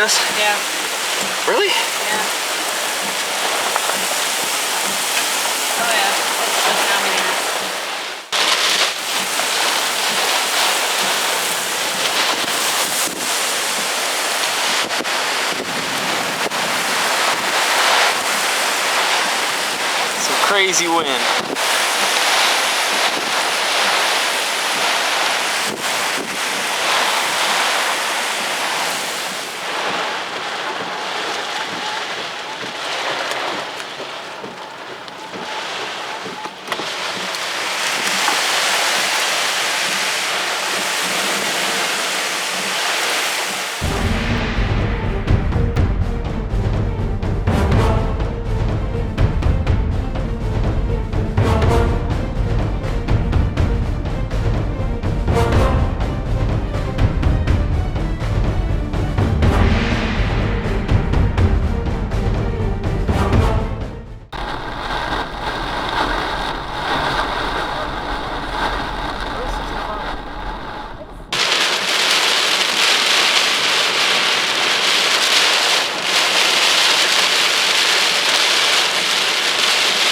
this? Yeah. Really? Yeah. Oh yeah. That's now meeting her. Some crazy wind.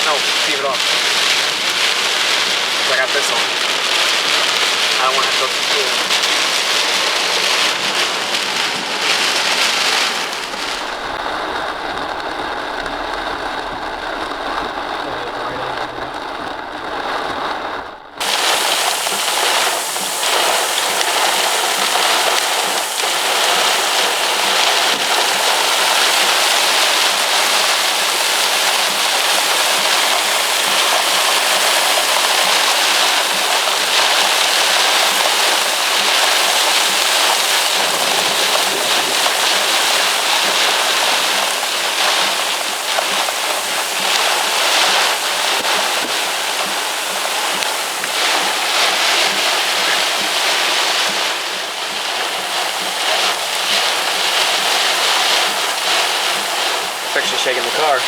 No, leave it off. I got this on. I don't want to have to go to school. It's actually shaking the car.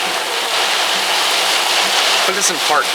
Put this in park.